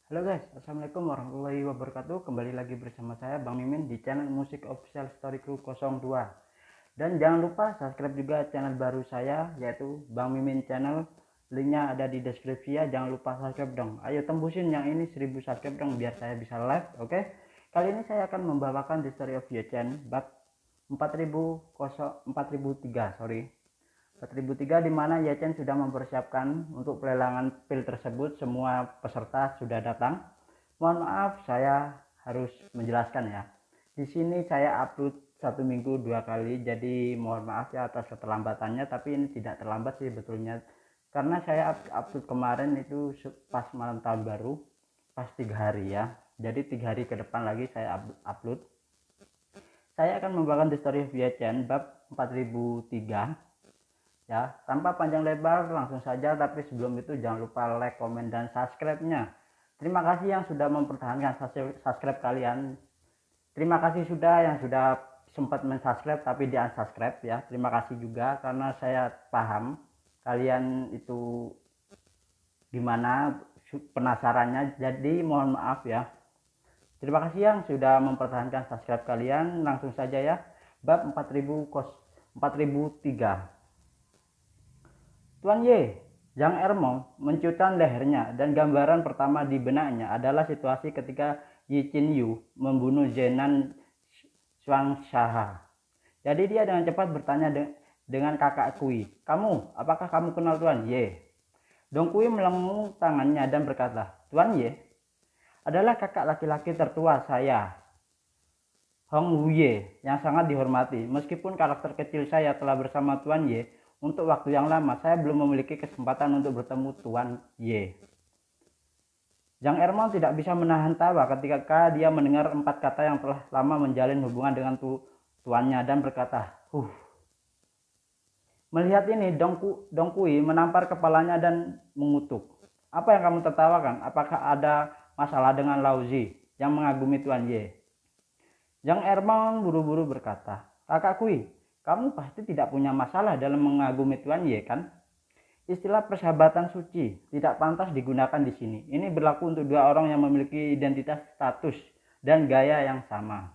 Halo guys, assalamualaikum warahmatullahi wabarakatuh. Kembali lagi bersama saya Bang Mimin di channel Musik Official Story Crew 02. Dan jangan lupa subscribe juga channel baru saya, yaitu Bang Mimin Channel. Linknya ada di deskripsi ya. Jangan lupa subscribe dong. Ayo tembusin yang ini 1000 subscribe dong biar saya bisa live. Oke. Kali ini saya akan membawakan The Story of Ye-Chen bab 4003, sorry. 4003, di mana Ye-Chen sudah mempersiapkan untuk pelelangan pil tersebut. Semua peserta sudah datang. Mohon maaf, saya harus menjelaskan ya. Di sini saya upload 1 minggu 2 kali, jadi mohon maaf ya atas keterlambatannya. Tapi ini tidak terlambat sih betulnya, karena saya upload kemarin itu pas malam tahun baru, pas 3 hari ya. Jadi 3 hari ke depan lagi saya upload. Saya akan membawakan The Story of Ye-Chen bab 4003. Ya, tanpa panjang lebar langsung saja, tapi sebelum itu jangan lupa like, komen, dan subscribe-nya. Terima kasih yang sudah mempertahankan subscribe kalian. Terima kasih yang sudah sempat mensubscribe tapi di unsubscribe ya. Terima kasih juga, karena saya paham kalian itu gimana penasarannya. Jadi mohon maaf ya. Terima kasih yang sudah mempertahankan subscribe kalian. Langsung saja ya. Bab 4003. Tuan Ye, Zhang Ermong menciutkan lehernya, dan gambaran pertama di benaknya adalah situasi ketika Yi Qinyu membunuh Zenan Shuangsha. Jadi dia dengan cepat bertanya dengan kakak Kui, apakah kamu kenal Tuan Ye? Dong Kui melengung tangannya dan berkata, Tuan Ye adalah kakak laki-laki tertua saya, Hong Wuye, yang sangat dihormati. Meskipun karakter kecil saya telah bersama Tuan Ye untuk waktu yang lama, saya belum memiliki kesempatan untuk bertemu Tuan Ye. Zhang Ermong tidak bisa menahan tawa ketika dia mendengar 4 kata yang telah lama menjalin hubungan dengan tuannya, dan berkata, Melihat ini, Dong Kui menampar kepalanya dan mengutuk. Apa yang kamu tertawakan? Apakah ada masalah dengan Lao Zi yang mengagumi Tuan Ye? Zhang Ermong buru-buru berkata, Kakak Kui, kamu pasti tidak punya masalah dalam mengagumi Tuan Ye kan? Istilah persahabatan suci tidak pantas digunakan di sini. Ini berlaku untuk dua orang yang memiliki identitas, status, dan gaya yang sama.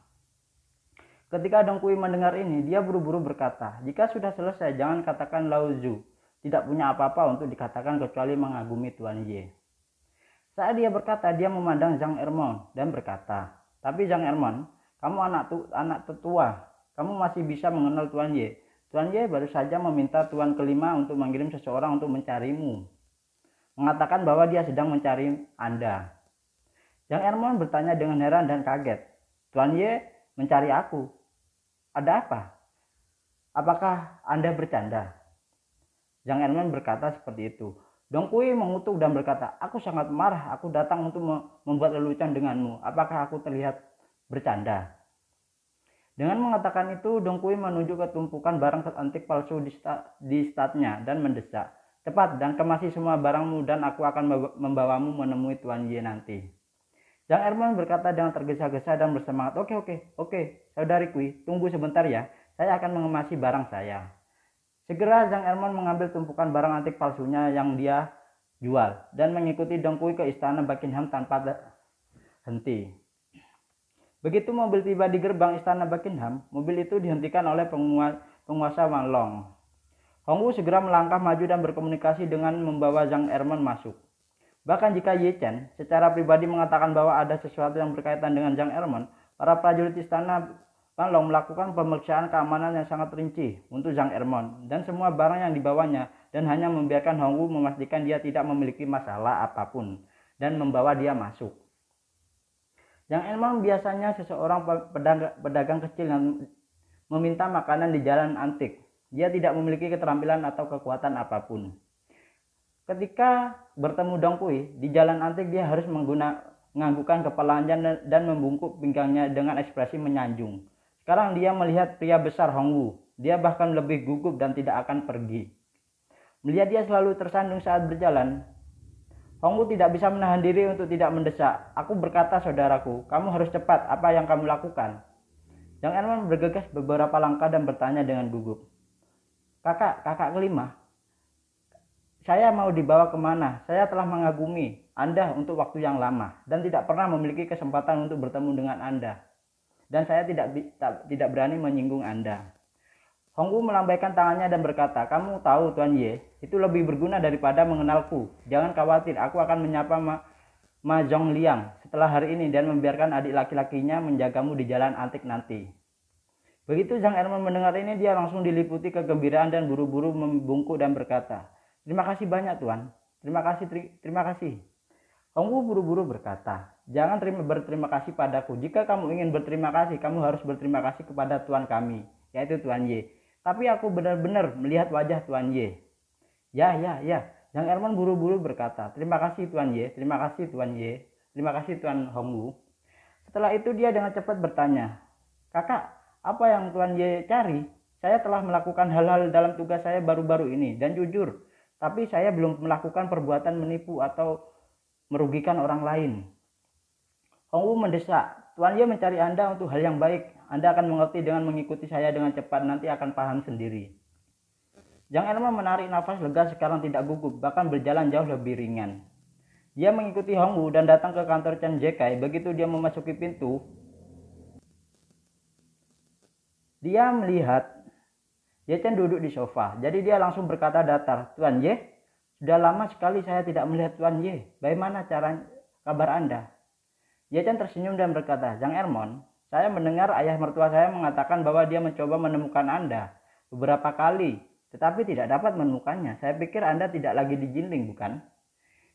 Ketika Dong Kui mendengar ini, dia buru-buru berkata, jika sudah selesai, jangan katakan Lao Zu tidak punya apa-apa untuk dikatakan kecuali mengagumi Tuan Ye. Saat dia berkata, dia memandang Zhang Ermong dan berkata, tapi Zhang Ermong, kamu anak tetua, kamu masih bisa mengenal Tuan Ye. Tuan Ye baru saja meminta Tuan kelima untuk mengirim seseorang untuk mencarimu, mengatakan bahwa dia sedang mencari Anda. Zhang Ermong bertanya dengan heran dan kaget. Tuan Ye mencari aku? Ada apa? Apakah Anda bercanda? Zhang Ermong berkata seperti itu. Dong Kui mengutuk dan berkata, aku sangat marah, aku datang untuk membuat lelucon denganmu. Apakah aku terlihat bercanda? Dengan mengatakan itu, Dong Kui menunjuk ke tumpukan barang antik palsu di statnya dan mendesak, cepat dan kemasi semua barangmu dan aku akan membawamu menemui Tuan Ye nanti. Zhang Ermong berkata dengan tergesa-gesa dan bersemangat, oke, saudari Kui, tunggu sebentar ya, saya akan mengemasi barang saya. Segera Zhang Ermong mengambil tumpukan barang antik palsunya yang dia jual dan mengikuti Dong Kui ke istana Buckingham tanpa henti. Begitu mobil tiba di gerbang istana Buckingham, mobil itu dihentikan oleh penguasa Wang Long. Hong Wu segera melangkah maju dan berkomunikasi dengan membawa Zhang Ermong masuk. Bahkan jika Ye-Chen secara pribadi mengatakan bahwa ada sesuatu yang berkaitan dengan Zhang Ermong, para prajurit istana Wang Long melakukan pemeriksaan keamanan yang sangat rinci untuk Zhang Ermong dan semua barang yang dibawanya, dan hanya membiarkan Hong Wu memastikan dia tidak memiliki masalah apapun dan membawa dia masuk. Zhang Ermong biasanya seseorang pedagang kecil yang meminta makanan di jalan antik. Dia tidak memiliki keterampilan atau kekuatan apapun. Ketika bertemu Dong Kui di jalan antik, dia harus menganggukkan kepalanya dan membungkuk pinggangnya dengan ekspresi menyanjung. Sekarang dia melihat pria besar Hong Wu. Dia bahkan lebih gugup dan tidak akan pergi. Melihat dia selalu tersandung saat berjalan, Hong Wu tidak bisa menahan diri untuk tidak mendesak. Aku berkata, saudaraku, kamu harus cepat. Apa yang kamu lakukan? Zhang Ermong bergegas beberapa langkah dan bertanya dengan gugup. Kakak kelima, Saya mau dibawa kemana? Saya telah mengagumi Anda untuk waktu yang lama dan tidak pernah memiliki kesempatan untuk bertemu dengan Anda. Dan saya tidak berani menyinggung Anda. Hongwu melambaikan tangannya dan berkata, kamu tahu Tuan Ye, itu lebih berguna daripada mengenalku. Jangan khawatir, aku akan menyapa Ma Zhongliang setelah hari ini dan membiarkan adik laki-lakinya menjagamu di jalan antik nanti. Begitu Zhang Erman mendengar ini, dia langsung diliputi kegembiraan dan buru-buru membungkuk dan berkata, terima kasih banyak Tuan, terima kasih. Hongwu buru-buru berkata, jangan berterima kasih padaku. Jika kamu ingin berterima kasih, kamu harus berterima kasih kepada Tuan kami, yaitu Tuan Ye. Tapi aku benar-benar melihat wajah Tuan Ye. Ya. Zhang Erman buru-buru berkata, terima kasih Tuan Ye, terima kasih Tuan Ye, terima kasih Tuan Hongwu. Setelah itu dia dengan cepat bertanya, kakak, apa yang Tuan Ye cari? Saya telah melakukan hal-hal dalam tugas saya baru-baru ini dan jujur, tapi saya belum melakukan perbuatan menipu atau merugikan orang lain. Hongwu mendesak, Tuan Ye mencari Anda untuk hal yang baik. Anda akan mengerti dengan mengikuti saya dengan cepat, nanti akan paham sendiri. Zhang Erman menarik nafas lega, sekarang tidak gugup, bahkan berjalan jauh lebih ringan. Dia mengikuti Hongwu dan datang ke kantor Chen Zekai. Begitu dia memasuki pintu, dia melihat Ye Chen duduk di sofa. Jadi dia langsung berkata datar, Tuan Ye, sudah lama sekali saya tidak melihat Tuan Ye. Bagaimana kabar Anda? Ye Chen tersenyum dan berkata, Zhang Erman, saya mendengar ayah mertua saya mengatakan bahwa dia mencoba menemukan Anda beberapa kali, tetapi tidak dapat menemukannya. Saya pikir Anda tidak lagi di Jinling, bukan?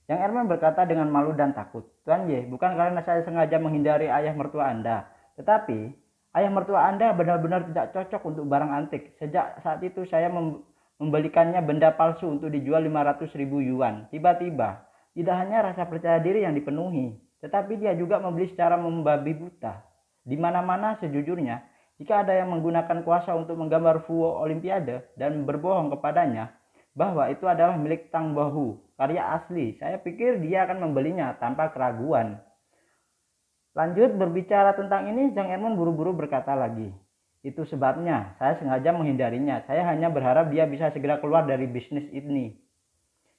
Zhang Erman berkata dengan malu dan takut, Tuan Ye, bukan karena saya sengaja menghindari ayah mertua Anda, tetapi ayah mertua Anda benar-benar tidak cocok untuk barang antik. Sejak saat itu saya membelikannya benda palsu untuk dijual 500.000 yuan. Tiba-tiba, tidak hanya rasa percaya diri yang dipenuhi, tetapi dia juga membeli secara membabi buta. Di mana-mana sejujurnya, jika ada yang menggunakan kuasa untuk menggambar Fuo Olimpiade dan berbohong kepadanya bahwa itu adalah milik Tang Bohu, karya asli, saya pikir dia akan membelinya tanpa keraguan. Lanjut berbicara tentang ini, Zhang Erman buru-buru berkata lagi, itu sebabnya saya sengaja menghindarinya. Saya hanya berharap dia bisa segera keluar dari bisnis ini.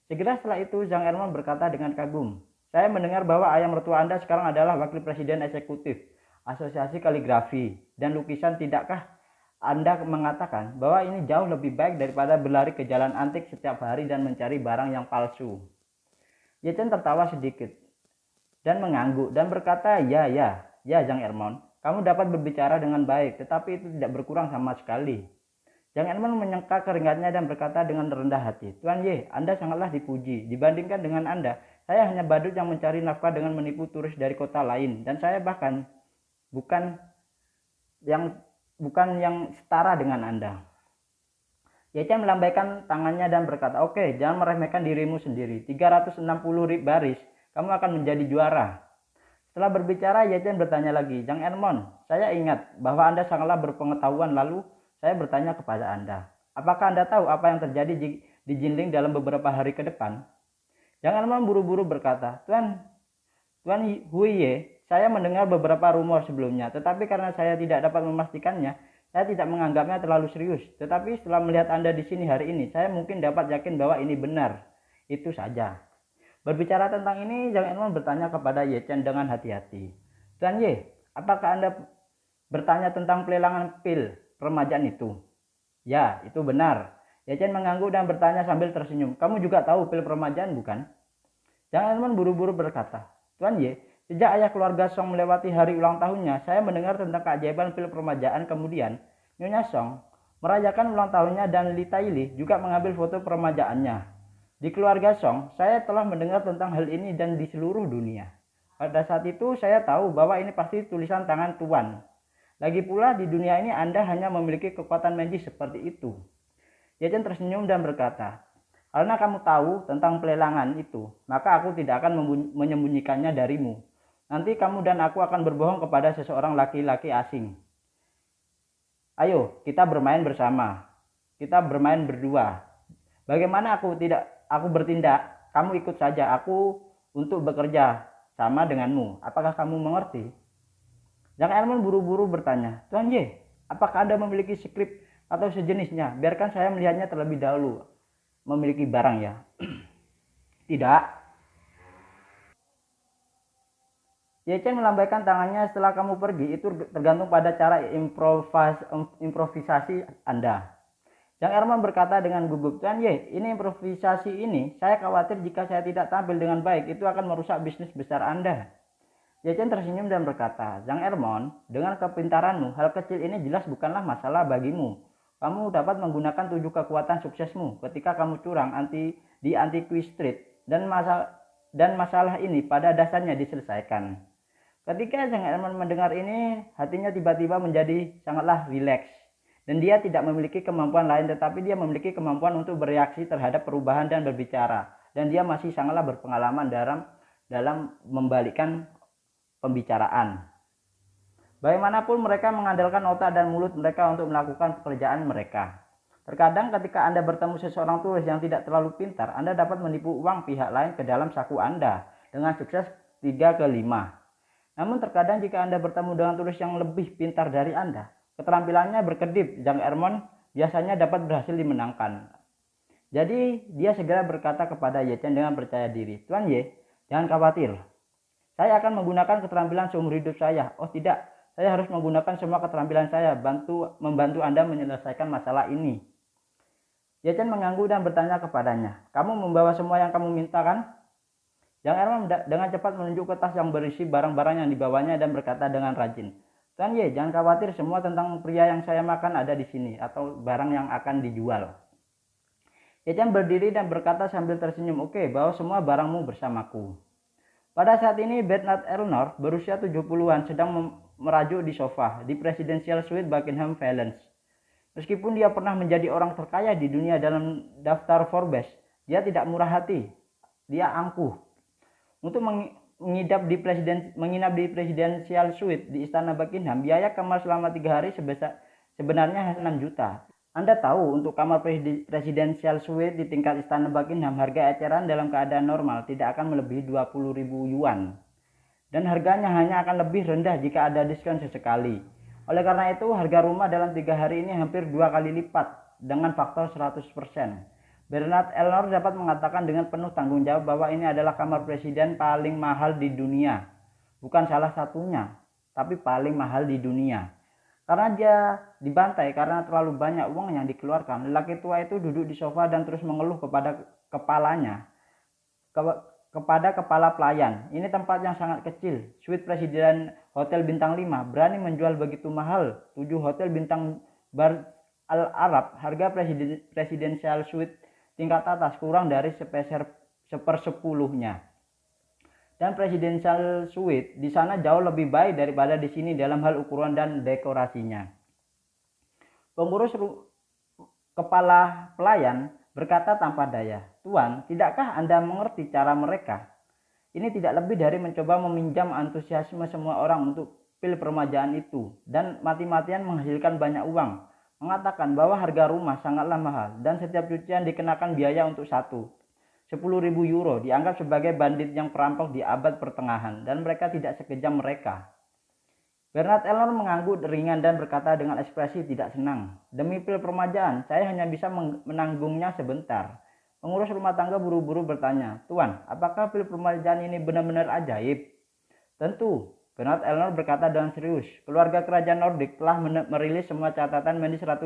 Segera setelah itu, Zhang Erman berkata dengan kagum, saya mendengar bahwa ayah mertua Anda sekarang adalah wakil presiden eksekutif Asosiasi Kaligrafi dan Lukisan. Tidakkah Anda mengatakan bahwa ini jauh lebih baik daripada berlari ke jalan antik setiap hari dan mencari barang yang palsu? Ye Chen tertawa sedikit dan mengangguk dan berkata, ya Zhang Erman, kamu dapat berbicara dengan baik, tetapi itu tidak berkurang sama sekali. Zhang Erman menyengkak keringatnya dan berkata dengan rendah hati, Tuan Ye, Anda sangatlah dipuji. Dibandingkan dengan Anda, saya hanya badut yang mencari nafkah dengan menipu turis dari kota lain, dan saya bahkan bukan yang setara dengan Anda. Ye Chen melambaikan tangannya dan berkata, oke, jangan meremehkan dirimu sendiri. 360 baris, kamu akan menjadi juara. Setelah berbicara, Ye Chen bertanya lagi, Zhang Erman, saya ingat bahwa Anda sangatlah berpengetahuan, lalu saya bertanya kepada Anda, apakah Anda tahu apa yang terjadi di Jinling dalam beberapa hari ke depan? Zhang Erman buru-buru berkata, Tuan Huiye, saya mendengar beberapa rumor sebelumnya, tetapi karena saya tidak dapat memastikannya, saya tidak menganggapnya terlalu serius. Tetapi setelah melihat Anda di sini hari ini, saya mungkin dapat yakin bahwa ini benar. Itu saja. Berbicara tentang ini, Zhang Erman bertanya kepada Ye Chen dengan hati-hati. Tuan Ye, apakah Anda bertanya tentang pelelangan pil permajaan itu? Ya, itu benar. Ye Chen mengangguk dan bertanya sambil tersenyum. Kamu juga tahu pil permajaan, bukan? Zhang Erman buru-buru berkata, Tuan Ye, sejak ayah keluarga Song melewati hari ulang tahunnya, saya mendengar tentang keajaiban pil permajaan. Kemudian, Nyonya Song merayakan ulang tahunnya dan Li Taili juga mengambil foto permajaannya. Di keluarga Song, saya telah mendengar tentang hal ini dan di seluruh dunia. Pada saat itu, saya tahu bahwa ini pasti tulisan tangan Tuan. Lagi pula, di dunia ini Anda hanya memiliki kekuatan magis seperti itu. Ye Chen tersenyum dan berkata, karena kamu tahu tentang pelelangan itu, maka aku tidak akan menyembunyikannya darimu. Nanti kamu dan aku akan berbohong kepada seseorang laki-laki asing. Ayo, kita bermain bersama. Kita bermain berdua. Bagaimana aku bertindak? Kamu ikut saja aku untuk bekerja sama denganmu. Apakah kamu mengerti? Zhang Erman buru-buru bertanya, Tuan Ye, apakah Anda memiliki skrip atau sejenisnya? Biarkan saya melihatnya terlebih dahulu. Memiliki barang ya. Tidak. Yechen melambaikan tangannya. Setelah kamu pergi, itu tergantung pada cara improvisasi Anda. Yang Erman berkata dengan gugup, Tuan Ye, ini improvisasi ini, saya khawatir jika saya tidak tampil dengan baik, itu akan merusak bisnis besar Anda. Yechen tersenyum dan berkata, Zhang Ermon, dengan kepintaranmu, hal kecil ini jelas bukanlah masalah bagimu. Kamu dapat menggunakan 7 kekuatan suksesmu ketika kamu curang di Antiquity Street, dan masalah ini pada dasarnya diselesaikan. Ketika Zhang Erman mendengar ini, hatinya tiba-tiba menjadi sangatlah rileks. Dan dia tidak memiliki kemampuan lain, tetapi dia memiliki kemampuan untuk bereaksi terhadap perubahan dan berbicara. Dan dia masih sangatlah berpengalaman dalam membalikkan pembicaraan. Bagaimanapun mereka mengandalkan otak dan mulut mereka untuk melakukan pekerjaan mereka. Terkadang ketika Anda bertemu seseorang tulis yang tidak terlalu pintar, Anda dapat menipu uang pihak lain ke dalam saku Anda dengan sukses 3 ke 5. Namun terkadang jika Anda bertemu dengan tulis yang lebih pintar dari Anda, keterampilannya berkedip, Zhang Ermon biasanya dapat berhasil dimenangkan. Jadi dia segera berkata kepada Yechen dengan percaya diri, Tuan Ye, jangan khawatir. Saya akan menggunakan keterampilan seumur hidup saya. Oh tidak, saya harus menggunakan semua keterampilan saya membantu Anda menyelesaikan masalah ini. Yechen mengganggu dan bertanya kepadanya, kamu membawa semua yang kamu minta kan? Zhang Erman dengan cepat menunjuk ke tas yang berisi barang-barang yang dibawanya dan berkata dengan rajin, Tuan Ye, jangan khawatir, semua tentang pria yang saya makan ada di sini atau barang yang akan dijual. Yechen berdiri dan berkata sambil tersenyum, oke, bawa semua barangmu bersamaku. Pada saat ini Bernard Elnor berusia 70-an sedang merajuk di sofa di Presidential Suite Buckingham Palace. Meskipun dia pernah menjadi orang terkaya di dunia dalam daftar Forbes, dia tidak murah hati. Dia angkuh. Untuk menginap di Presidential Suite di Istana Buckingham, biaya kamar selama 3 hari sebenarnya 6 juta. Anda tahu, untuk kamar Presidential Suite di tingkat Istana Buckingham, harga eceran dalam keadaan normal tidak akan melebihi 20.000 yuan. Dan harganya hanya akan lebih rendah jika ada diskon sesekali. Oleh karena itu, harga rumah dalam 3 hari ini hampir 2 kali lipat dengan faktor 100%. Bernard Elnor dapat mengatakan dengan penuh tanggung jawab bahwa ini adalah kamar presiden paling mahal di dunia. Bukan salah satunya, tapi paling mahal di dunia. Karena dia dibantai karena terlalu banyak uang yang dikeluarkan, lelaki tua itu duduk di sofa dan terus mengeluh kepada kepala pelayan. Ini tempat yang sangat kecil. Suite presiden hotel bintang 5 berani menjual begitu mahal. 7 hotel bintang Bar Al Arab, harga presidential suite tingkat atas kurang dari sepersepuluhnya. Dan presidential suite di sana jauh lebih baik daripada di sini dalam hal ukuran dan dekorasinya. Pengurus kepala pelayan berkata tanpa daya, Tuan, tidakkah Anda mengerti cara mereka? Ini tidak lebih dari mencoba meminjam antusiasme semua orang untuk pil permajaan itu dan mati-matian menghasilkan banyak uang. Mengatakan bahwa harga rumah sangatlah mahal dan setiap cucian dikenakan biaya untuk 10.000 euro, dianggap sebagai bandit yang perampok di abad pertengahan, dan mereka tidak sekejam mereka. Bernard Elnor mengangguk ringan dan berkata dengan ekspresi tidak senang, demi pil permajaan saya hanya bisa menanggungnya sebentar. Pengurus rumah tangga buru-buru bertanya, Tuan, apakah pil permajaan ini benar-benar ajaib? Tentu. Bernard Elnor berkata dengan serius, keluarga kerajaan Nordik telah merilis semua catatan medis Ratu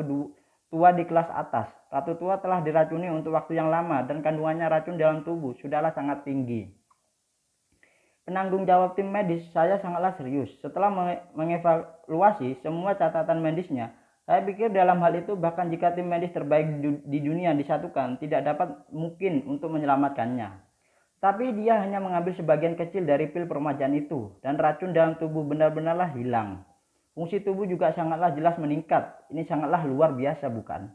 Tua di kelas atas. Ratu Tua telah diracuni untuk waktu yang lama dan kandungannya racun dalam tubuh sudahlah sangat tinggi. Penanggung jawab tim medis saya sangatlah serius. Setelah mengevaluasi semua catatan medisnya, saya pikir dalam hal itu bahkan jika tim medis terbaik di dunia disatukan, tidak dapat mungkin untuk menyelamatkannya. Tapi dia hanya mengambil sebagian kecil dari pil permajaan itu, dan racun dalam tubuh benar-benarlah hilang. Fungsi tubuh juga sangatlah jelas meningkat. Ini sangatlah luar biasa, bukan?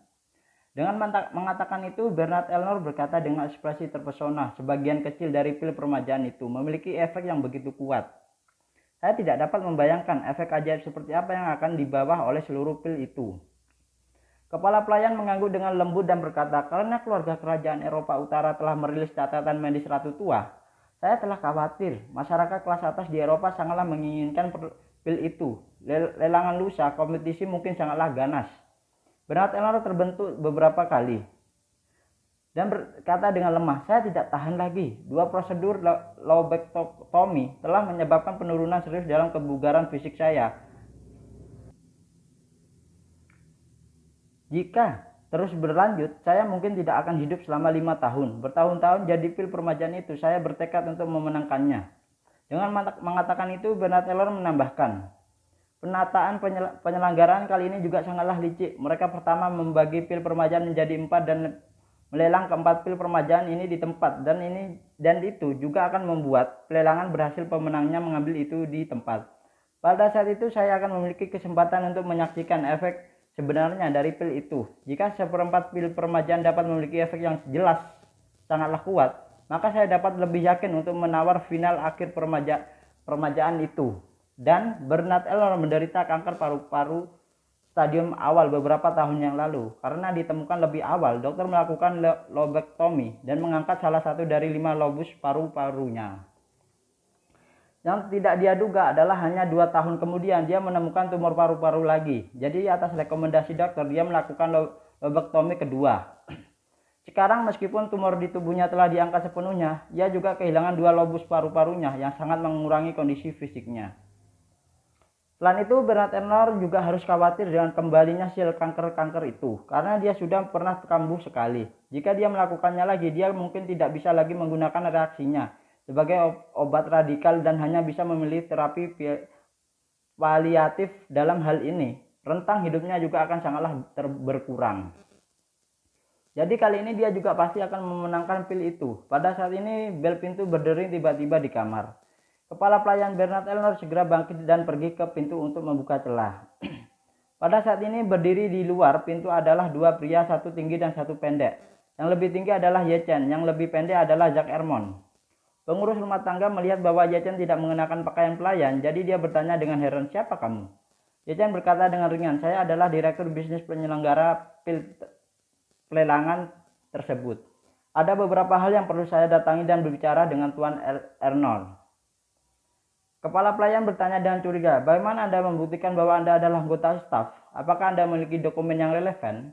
Dengan mengatakan itu, Bernard Elnor berkata dengan ekspresi terpesona, sebagian kecil dari pil permajaan itu memiliki efek yang begitu kuat. Saya tidak dapat membayangkan efek ajaib seperti apa yang akan dibawa oleh seluruh pil itu. Kepala pelayan mengangguk dengan lembut dan berkata, karena keluarga kerajaan Eropa Utara telah merilis catatan medis Ratu Tua, saya telah khawatir masyarakat kelas atas di Eropa sangatlah menginginkan pil itu. Lelangan lusa, kompetisi mungkin sangatlah ganas. Bernard Elnor terbentuk beberapa kali. dan berkata dengan lemah, "Saya tidak tahan lagi. 2 prosedur lobektomi telah menyebabkan penurunan serius dalam kebugaran fisik saya. Jika terus berlanjut, saya mungkin tidak akan hidup selama 5 tahun. Bertahun-tahun jadi pil permajaan itu, saya bertekad untuk memenangkannya." Dengan mengatakan itu, Bernard Eller menambahkan, "Penataan penyelenggaraan kali ini juga sangatlah licik. Mereka pertama membagi pil permajaan menjadi 4 dan melelang keempat pil permajaan ini di tempat, dan itu juga akan membuat pelelangan berhasil pemenangnya mengambil itu di tempat. Pada saat itu saya akan memiliki kesempatan untuk menyaksikan efek sebenarnya dari pil itu. Jika seperempat pil permajaan dapat memiliki efek yang jelas sangatlah kuat, maka saya dapat lebih yakin untuk menawar final akhir permajaan itu." Dan Bernard Eller menderita kanker paru-paru stadium awal beberapa tahun yang lalu. Karena ditemukan lebih awal, dokter melakukan lobektomi dan mengangkat salah satu dari 5 lobus paru-parunya. Yang tidak dia duga adalah hanya 2 tahun kemudian dia menemukan tumor paru-paru lagi. Jadi atas rekomendasi dokter dia melakukan lobektomi kedua. Sekarang meskipun tumor di tubuhnya telah diangkat sepenuhnya, ia juga kehilangan 2 lobus paru-parunya yang sangat mengurangi kondisi fisiknya. Selain itu, Bernard Eller juga harus khawatir dengan kembalinya sel kanker-kanker itu, karena dia sudah pernah kambuh sekali. Jika dia melakukannya lagi, dia mungkin tidak bisa lagi menggunakan reaksinya sebagai obat radikal dan hanya bisa memilih terapi paliatif. Dalam hal ini, rentang hidupnya juga akan sangatlah berkurang. Jadi kali ini dia juga pasti akan memenangkan pil itu. Pada saat ini, bel pintu berdering tiba-tiba di kamar. Kepala pelayan Bernard Eller segera bangkit dan pergi ke pintu untuk membuka celah. Pada saat ini berdiri di luar pintu adalah 2 pria, 1 tinggi dan 1 pendek. Yang lebih tinggi adalah Ye Chen, yang lebih pendek adalah Jack Ermon. Pengurus rumah tangga melihat bahwa Ye Chen tidak mengenakan pakaian pelayan, jadi dia bertanya dengan heran, "Siapa kamu?" Ye Chen berkata dengan ringan, "Saya adalah direktur bisnis penyelenggara pelelangan tersebut. Ada beberapa hal yang perlu saya datangi dan berbicara dengan Tuan Arnold." Kepala pelayan bertanya dengan curiga, "Bagaimana Anda membuktikan bahwa Anda adalah anggota staf? Apakah Anda memiliki dokumen yang relevan?"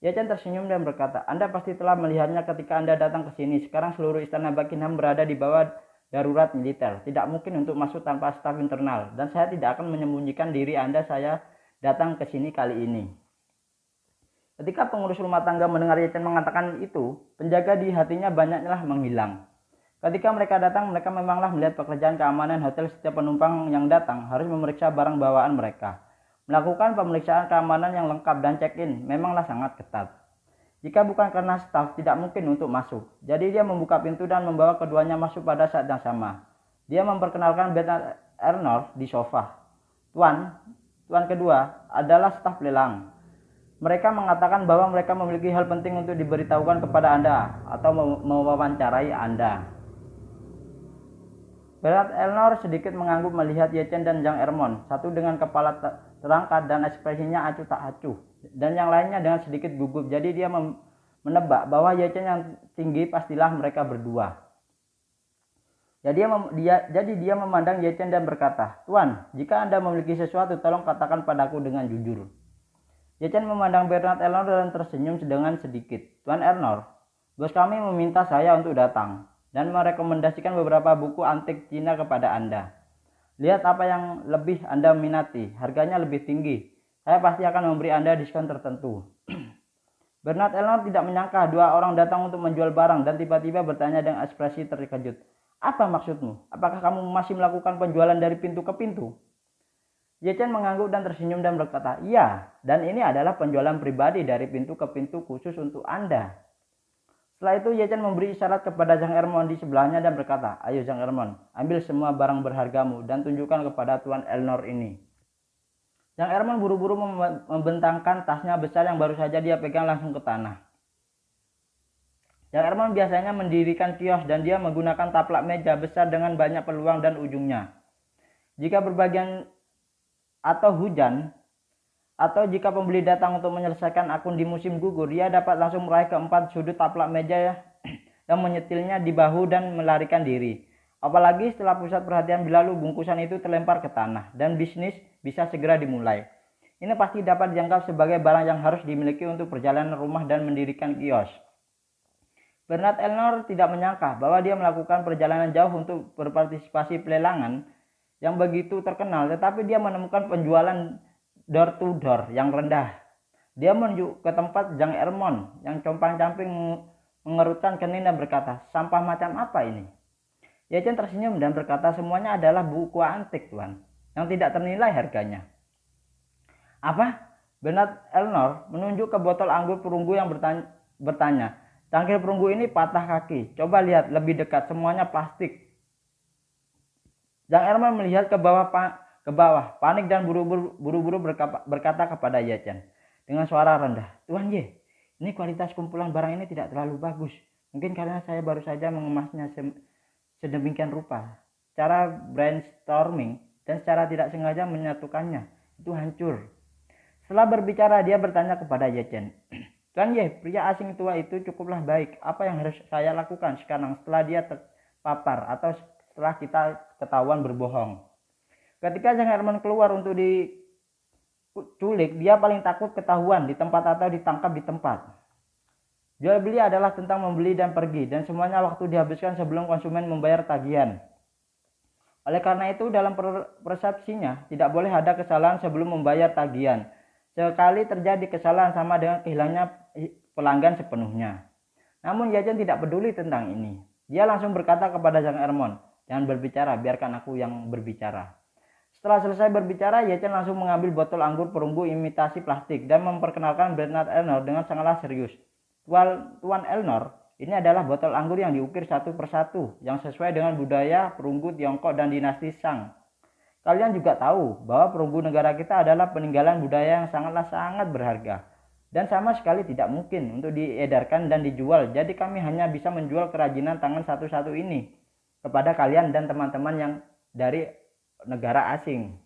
Ye Chen tersenyum dan berkata, "Anda pasti telah melihatnya ketika Anda datang ke sini. Sekarang seluruh istana Buckingham berada di bawah darurat militer. Tidak mungkin untuk masuk tanpa staf internal. Dan saya tidak akan menyembunyikan diri Anda saya datang ke sini kali ini." Ketika pengurus rumah tangga mendengar Ye Chen mengatakan itu, penjaga di hatinya banyaknya menghilang. Ketika mereka datang, mereka memanglah melihat pekerjaan keamanan hotel. Setiap penumpang yang datang harus memeriksa barang bawaan mereka. Melakukan pemeriksaan keamanan yang lengkap dan check-in memanglah sangat ketat. Jika bukan karena staf, tidak mungkin untuk masuk. Jadi dia membuka pintu dan membawa keduanya masuk pada saat yang sama. Dia memperkenalkan Bernard Arnold di sofa. Tuan kedua adalah staf lelang. Mereka mengatakan bahwa mereka memiliki hal penting untuk diberitahukan kepada Anda atau mewawancarai Anda. Bernard Eller sedikit mengangguk melihat Ye Chen dan Jack Ermon, satu dengan kepala terangkat dan ekspresinya acuh tak acuh, dan yang lainnya dengan sedikit gugup. Jadi dia menebak bahwa Ye Chen yang tinggi pastilah mereka berdua. Jadi dia memandang Ye Chen dan berkata, "Tuan, jika Anda memiliki sesuatu, tolong katakan padaku dengan jujur." Ye Chen memandang Bernard Eller dan tersenyum dengan sedikit. "Tuan Arnold, bos kami meminta saya untuk datang dan merekomendasikan beberapa buku antik Cina kepada Anda. Lihat apa yang lebih Anda minati, harganya lebih tinggi. Saya pasti akan memberi Anda diskon tertentu." Bernard Eller tidak menyangka 2 orang datang untuk menjual barang dan tiba-tiba bertanya dengan ekspresi terkejut, "Apa maksudmu? Apakah kamu masih melakukan penjualan dari pintu ke pintu?" Ye Chen mengangguk dan tersenyum dan berkata, "Iya, dan ini adalah penjualan pribadi dari pintu ke pintu khusus untuk Anda." Setelah itu Ye Chen memberi isyarat kepada Jack Ermon di sebelahnya dan berkata, "Ayo Jack Ermon, ambil semua barang berhargamu dan tunjukkan kepada Tuan Elnor ini." Jack Ermon buru-buru membentangkan tasnya besar yang baru saja dia pegang langsung ke tanah. Jack Ermon biasanya mendirikan kios dan dia menggunakan taplak meja besar dengan banyak peluang dan ujungnya. Jika berbagian atau hujan, atau jika pembeli datang untuk menyelesaikan akun di musim gugur, dia dapat langsung meraih keempat sudut taplak meja dan menyetilnya di bahu dan melarikan diri. Apalagi setelah pusat perhatian berlalu, bungkusan itu terlempar ke tanah dan bisnis bisa segera dimulai. Ini pasti dapat dianggap sebagai barang yang harus dimiliki untuk perjalanan rumah dan mendirikan kios. Bernard Elnor tidak menyangka bahwa dia melakukan perjalanan jauh untuk berpartisipasi pelelangan yang begitu terkenal, tetapi dia menemukan penjualan door to door yang rendah. Dia menuju ke tempat Jang Ermon yang compang-camping mengerutkan kening dan berkata, "Sampah macam apa ini?" Yachen tersenyum dan berkata, "Semuanya adalah buku antik, Tuan, yang tidak ternilai harganya." "Apa?" Bernard Elnor menunjuk ke botol anggur perunggu yang bertanya, "Cangkir perunggu ini patah kaki. Coba lihat lebih dekat, semuanya plastik." Jang Erman melihat ke bawah, panik dan buru-buru berkata kepada Yachen dengan suara rendah, "Tuan Ye, ini kualitas kumpulan barang ini tidak terlalu bagus. Mungkin karena saya baru saja mengemasnya sedemikian rupa. Cara brainstorming dan secara tidak sengaja menyatukannya itu hancur." Setelah berbicara, dia bertanya kepada Yachen, "Tuan Ye, pria asing tua itu cukuplah baik. Apa yang harus saya lakukan sekarang setelah dia terpapar atau setelah kita ketahuan berbohong?" Ketika Jang Herman keluar untuk diculik, dia paling takut ketahuan di tempat atau ditangkap di tempat. Jual beli adalah tentang membeli dan pergi, dan semuanya waktu dihabiskan sebelum konsumen membayar tagihan. Oleh karena itu, dalam persepsinya tidak boleh ada kesalahan sebelum membayar tagihan. Sekali terjadi kesalahan sama dengan kehilangnya pelanggan sepenuhnya. Namun Yachen tidak peduli tentang ini. Dia langsung berkata kepada Jang Ermon, "Jangan berbicara, biarkan aku yang berbicara." Setelah selesai berbicara, Yachen langsung mengambil botol anggur perunggu imitasi plastik dan memperkenalkan Bernard Elnor dengan sangatlah serius. "Tuan Elnor, ini adalah botol anggur yang diukir satu persatu, yang sesuai dengan budaya perunggu Tiongkok dan dinasti Shang. Kalian juga tahu bahwa perunggu negara kita adalah peninggalan budaya yang sangat berharga. Dan sama sekali tidak mungkin untuk diedarkan dan dijual. Jadi kami hanya bisa menjual kerajinan tangan satu-satu ini kepada kalian dan teman-teman yang dari negara asing."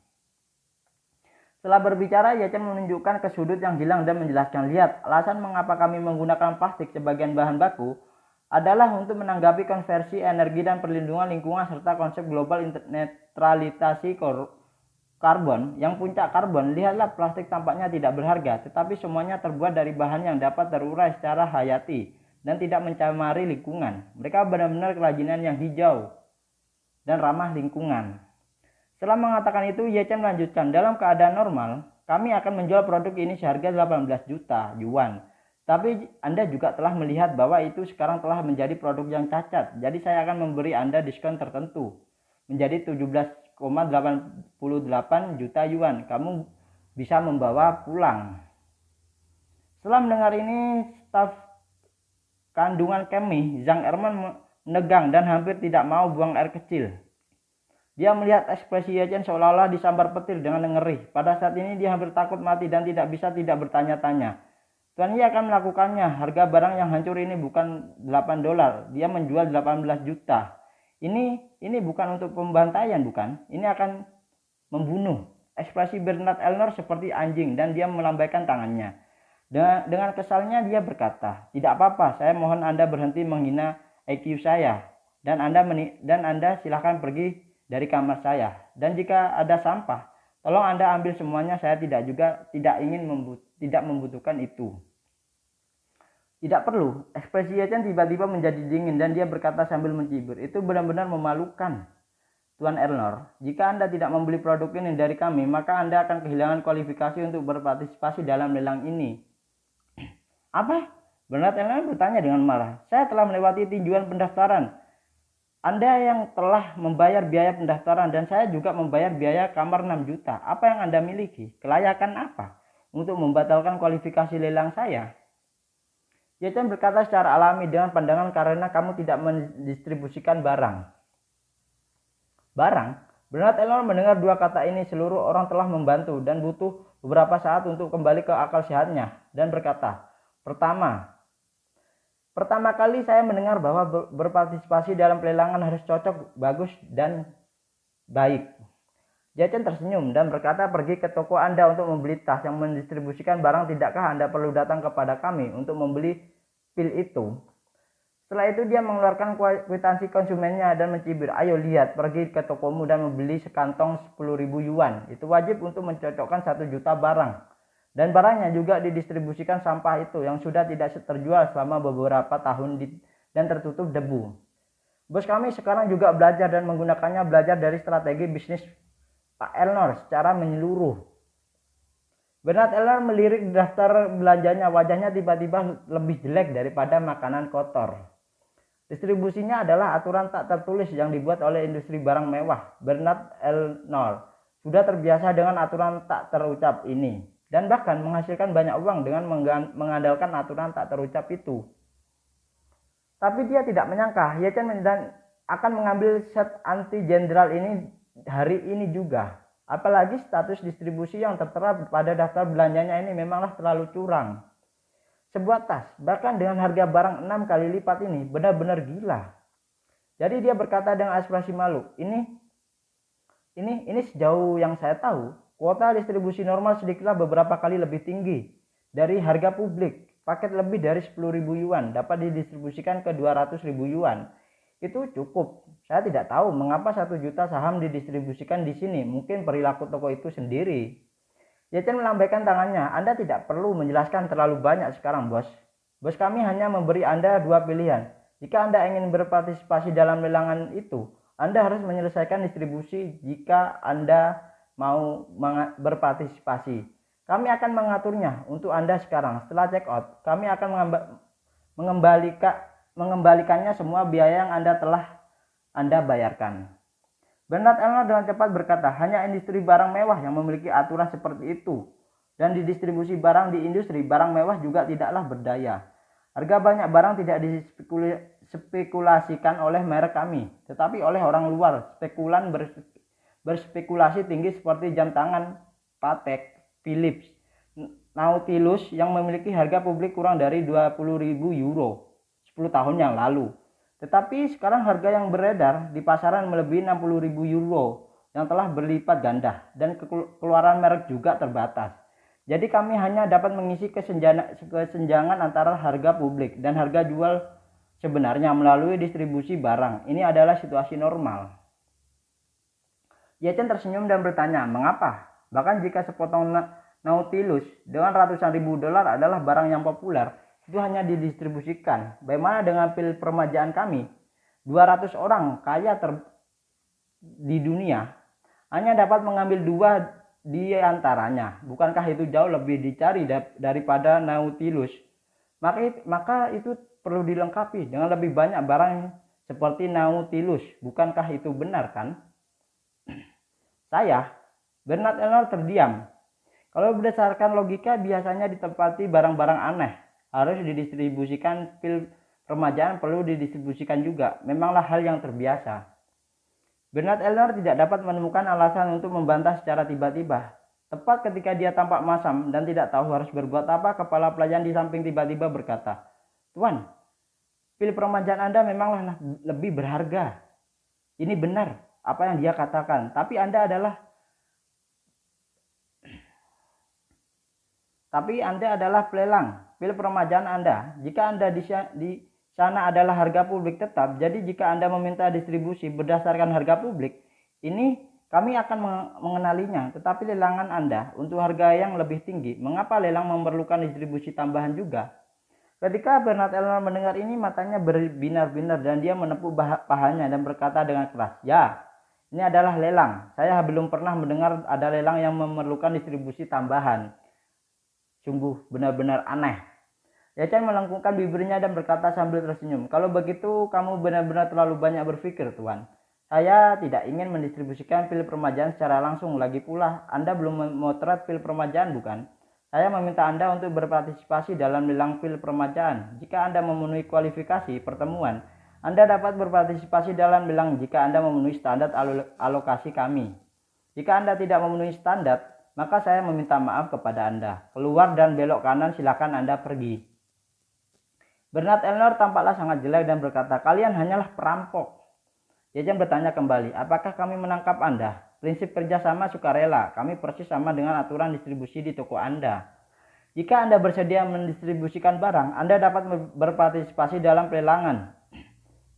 Setelah berbicara, Yachen menunjukkan ke sudut yang hilang dan menjelaskan, "Lihat, alasan mengapa kami menggunakan plastik sebagai bahan baku adalah untuk menanggapi konversi energi dan perlindungan lingkungan serta konsep global netralitasi karbon yang puncak karbon. Lihatlah, plastik tampaknya tidak berharga, tetapi semuanya terbuat dari bahan yang dapat terurai secara hayati dan tidak mencemari lingkungan. Mereka benar-benar kerajinan yang hijau dan ramah lingkungan." Setelah mengatakan itu, Yachen melanjutkan, "Dalam keadaan normal, kami akan menjual produk ini seharga 18 juta yuan. Tapi Anda juga telah melihat bahwa itu sekarang telah menjadi produk yang cacat. Jadi saya akan memberi Anda diskon tertentu menjadi 17,88 juta yuan. Kamu bisa membawa pulang." Setelah mendengar ini, staf kandungan kami, Jang Erman, menegang dan hampir tidak mau buang air kecil. Dia melihat ekspresi Yachen seolah-olah disambar petir dengan ngeri. Pada saat ini dia hampir takut mati dan tidak bisa tidak bertanya-tanya. "Tuan Ye akan melakukannya. Harga barang yang hancur ini bukan $8. Dia menjual 18 juta. Ini bukan untuk pembantaian, bukan? Ini akan membunuh." Ekspresi Bernard Elnor seperti anjing dan dia melambaikan tangannya. Dengan kesalnya dia berkata, "Tidak apa-apa, saya mohon Anda berhenti menghina IQ saya. Dan Anda silakan pergi dari kamar saya. Dan jika ada sampah, tolong Anda ambil semuanya. Saya tidak membutuhkan itu." "Tidak perlu." Ekspresi Yachen tiba-tiba menjadi dingin dan dia berkata sambil mencibir, "Itu benar-benar memalukan, Tuan Elnor. Jika Anda tidak membeli produk ini dari kami, maka Anda akan kehilangan kualifikasi untuk berpartisipasi dalam lelang ini." "Apa?" Bernard Elnor bertanya dengan marah. "Saya telah melewati tinjauan pendaftaran. Anda yang telah membayar biaya pendaftaran dan saya juga membayar biaya kamar 6 juta. Apa yang Anda miliki? Kelayakan apa untuk membatalkan kualifikasi lelang saya?" Yachen berkata secara alami dengan pandangan, "Karena kamu tidak mendistribusikan barang." "Barang?" Bernard Elnor mendengar dua kata ini. Seluruh orang telah membantu dan butuh beberapa saat untuk kembali ke akal sehatnya dan berkata, Pertama kali saya mendengar bahwa berpartisipasi dalam pelelangan harus cocok, bagus, dan baik." Yachen tersenyum dan berkata, "Pergi ke toko Anda untuk membeli tas yang mendistribusikan barang. Tidakkah Anda perlu datang kepada kami untuk membeli pil itu?" Setelah itu dia mengeluarkan kwitansi konsumennya dan mencibir, "Ayo lihat, pergi ke tokomu dan membeli sekantong 10.000 yuan. Itu wajib untuk mencocokkan 1 juta barang. Dan barangnya juga didistribusikan sampah itu yang sudah tidak terjual selama beberapa tahun di dan tertutup debu. Bos kami sekarang juga belajar dan menggunakannya belajar dari strategi bisnis Pak Elnor secara menyeluruh. Bernard Elnor melirik daftar belanjanya, wajahnya tiba-tiba lebih jelek daripada makanan kotor. Distribusinya adalah aturan tak tertulis yang dibuat oleh industri barang mewah. Bernard Elnor sudah terbiasa dengan aturan tak terucap ini dan bahkan menghasilkan banyak uang dengan mengandalkan aturan tak terucap itu. Tapi dia tidak menyangka Ye Chen akan mengambil set anti-jenderal ini hari ini juga. Apalagi status distribusi yang tertera pada daftar belanjanya ini memanglah terlalu curang. Sebuah tas, bahkan dengan harga barang 6 kali lipat ini, benar-benar gila. Jadi dia berkata dengan ekspresi malu, ini sejauh yang saya tahu, kuota distribusi normal sedikitlah beberapa kali lebih tinggi dari harga publik. Paket lebih dari 10.000 yuan dapat didistribusikan ke 200.000 yuan. Itu cukup. Saya tidak tahu mengapa 1 juta saham didistribusikan di sini. Mungkin perilaku toko itu sendiri. Ye Chen melambaikan tangannya. Anda tidak perlu menjelaskan terlalu banyak sekarang, bos. Bos kami hanya memberi Anda 2 pilihan. Jika Anda ingin berpartisipasi dalam lelangan itu, Anda harus menyelesaikan distribusi jika Anda mau berpartisipasi. Kami akan mengaturnya untuk Anda sekarang. Setelah check out, kami akan mengembalikannya semua biaya yang Anda bayarkan. Bernard Elnor dengan cepat berkata, hanya industri barang mewah yang memiliki aturan seperti itu. Dan di distribusi barang di industri barang mewah juga tidaklah berdaya. Harga banyak barang tidak dispekulasikan oleh merek kami, tetapi oleh orang luar. Spekulan berspekulasi tinggi seperti jam tangan Patek Philips, Nautilus yang memiliki harga publik kurang dari 20.000 euro 10 tahun yang lalu. Tetapi sekarang harga yang beredar di pasaran melebihi 60.000 euro yang telah berlipat ganda dan keluaran merek juga terbatas. Jadi kami hanya dapat mengisi kesenjangan antara harga publik dan harga jual sebenarnya melalui distribusi barang. Ini adalah situasi normal. Ye Chen tersenyum dan bertanya, mengapa? Bahkan jika sepotong Nautilus dengan ratusan ribu dolar adalah barang yang populer, itu hanya didistribusikan. Bagaimana dengan pil permajaan kami? 200 orang kaya di dunia hanya dapat mengambil 2 di antaranya. Bukankah itu jauh lebih dicari daripada Nautilus? Maka itu perlu dilengkapi dengan lebih banyak barang seperti Nautilus. Bukankah itu benar kan? Bernard Elnor terdiam. Kalau berdasarkan logika biasanya ditempati barang-barang aneh harus didistribusikan, pil permajaan perlu didistribusikan juga. Memanglah hal yang terbiasa. Bernard Elnor tidak dapat menemukan alasan untuk membantah secara tiba-tiba. Tepat ketika dia tampak masam dan tidak tahu harus berbuat apa, kepala pelayan di samping tiba-tiba berkata, Tuan, pil permajaan Anda memanglah lebih berharga. Ini benar apa yang dia katakan, tapi Anda adalah pelelang pil permajaan Anda. Jika Anda di sana adalah harga publik tetap, jadi jika Anda meminta distribusi berdasarkan harga publik, ini kami akan mengenalinya. Tetapi lelangan Anda untuk harga yang lebih tinggi, mengapa lelang memerlukan distribusi tambahan juga? Ketika Bernard Elnor mendengar ini, matanya berbinar-binar dan dia menepuk pahanya dan berkata dengan keras, ya, ini adalah lelang. Saya belum pernah mendengar ada lelang yang memerlukan distribusi tambahan. Sungguh benar-benar aneh. Ye Chen melengkungkan bibirnya dan berkata sambil tersenyum, kalau begitu kamu benar-benar terlalu banyak berpikir, Tuan. Saya tidak ingin mendistribusikan pil permajaan secara langsung. Lagi pula, Anda belum memotret pil permajaan, bukan? Saya meminta Anda untuk berpartisipasi dalam lelang pil permajaan. Jika Anda memenuhi kualifikasi pertemuan, Anda dapat berpartisipasi dalam lelang jika Anda memenuhi standar alokasi kami. Jika Anda tidak memenuhi standar, maka saya meminta maaf kepada Anda. Keluar dan belok kanan, silakan Anda pergi. Bernard Elnor tampaklah sangat jelek dan berkata, kalian hanyalah perampok. Ye Chen bertanya kembali, apakah kami menangkap Anda? Prinsip kerjasama sukarela, kami persis sama dengan aturan distribusi di toko Anda. Jika Anda bersedia mendistribusikan barang, Anda dapat berpartisipasi dalam pelelangan.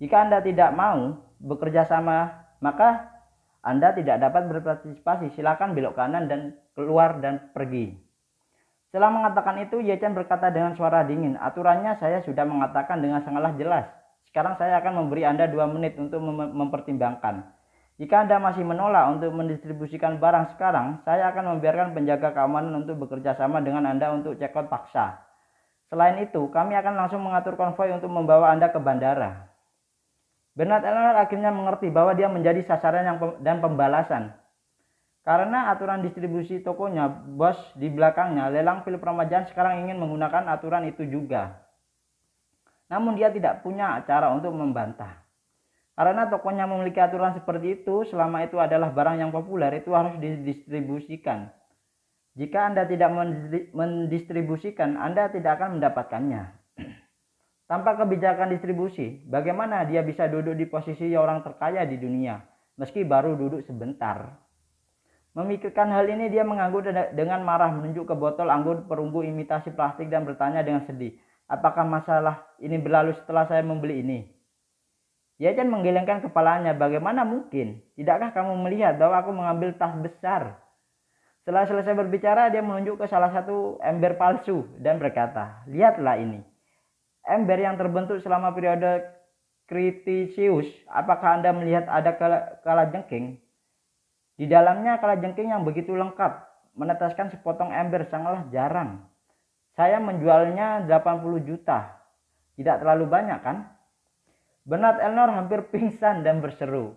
Jika Anda tidak mau bekerja sama, maka Anda tidak dapat berpartisipasi. Silakan belok kanan dan keluar dan pergi. Setelah mengatakan itu, Ye Chen berkata dengan suara dingin, aturannya saya sudah mengatakan dengan sangatlah jelas. Sekarang saya akan memberi Anda 2 menit untuk mempertimbangkan. Jika Anda masih menolak untuk mendistribusikan barang sekarang, saya akan membiarkan penjaga keamanan untuk bekerja sama dengan Anda untuk check out paksa. Selain itu, kami akan langsung mengatur konvoi untuk membawa Anda ke bandara. Bernard Elner akhirnya mengerti bahwa dia menjadi sasaran dan pembalasan. Karena aturan distribusi tokonya, bos di belakangnya, lelang Philip Ramadan sekarang ingin menggunakan aturan itu juga. Namun dia tidak punya cara untuk membantah. Karena tokonya memiliki aturan seperti itu, selama itu adalah barang yang populer, itu harus didistribusikan. Jika Anda tidak mendistribusikan, Anda tidak akan mendapatkannya. Tanpa kebijakan distribusi, bagaimana dia bisa duduk di posisi orang terkaya di dunia, meski baru duduk sebentar? Memikirkan hal ini, dia mengangguk dengan marah menunjuk ke botol anggur perunggu imitasi plastik dan bertanya dengan sedih, apakah masalah ini berlalu setelah saya membeli ini? Yechen menggelengkan kepalanya. Bagaimana mungkin? Tidakkah kamu melihat bahwa aku mengambil tas besar? Setelah selesai berbicara, dia menunjuk ke salah satu ember palsu dan berkata, lihatlah ini. Ember yang terbentuk selama periode Kritisius. Apakah Anda melihat ada kalajengking? Di dalamnya kalajengking yang begitu lengkap, meneteskan sepotong ember sangatlah jarang. Saya menjualnya 80 juta. Tidak terlalu banyak kan? Bernard Elner hampir pingsan dan berseru.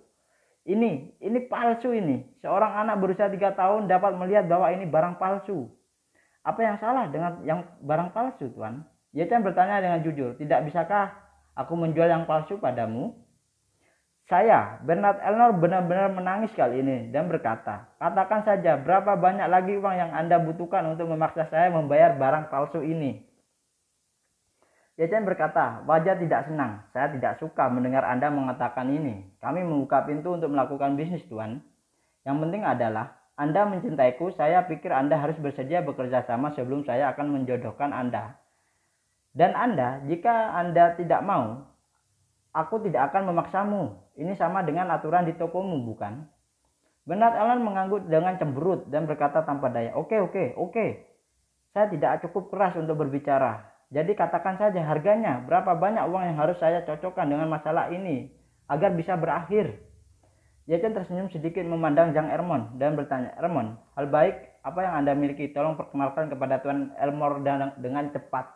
Ini palsu ini. Seorang anak berusia 3 tahun dapat melihat bahwa ini barang palsu. Apa yang salah dengan yang barang palsu, Tuan? Yechen bertanya dengan jujur. Tidak bisakah aku menjual yang palsu padamu? Saya, Bernard Elner, benar-benar menangis kali ini dan berkata, katakan saja berapa banyak lagi uang yang Anda butuhkan untuk memaksa saya membayar barang palsu ini. Yechen berkata, wajah tidak senang. Saya tidak suka mendengar Anda mengatakan ini. Kami membuka pintu untuk melakukan bisnis, Tuan. Yang penting adalah, Anda mencintaiku, saya pikir Anda harus bersedia bekerja sama sebelum saya akan menjodohkan Anda. Dan Anda, jika Anda tidak mau, aku tidak akan memaksamu. Ini sama dengan aturan di tokomu, bukan? Bernard Elner mengangguk dengan cemberut dan berkata tanpa daya, Oke. Saya tidak cukup keras untuk berbicara. Jadi katakan saja harganya, berapa banyak uang yang harus saya cocokkan dengan masalah ini agar bisa berakhir. Yechen tersenyum sedikit memandang Jean Ermon dan bertanya, Ermon, hal baik apa yang Anda miliki? Tolong perkenalkan kepada Tuan Elmore dengan cepat.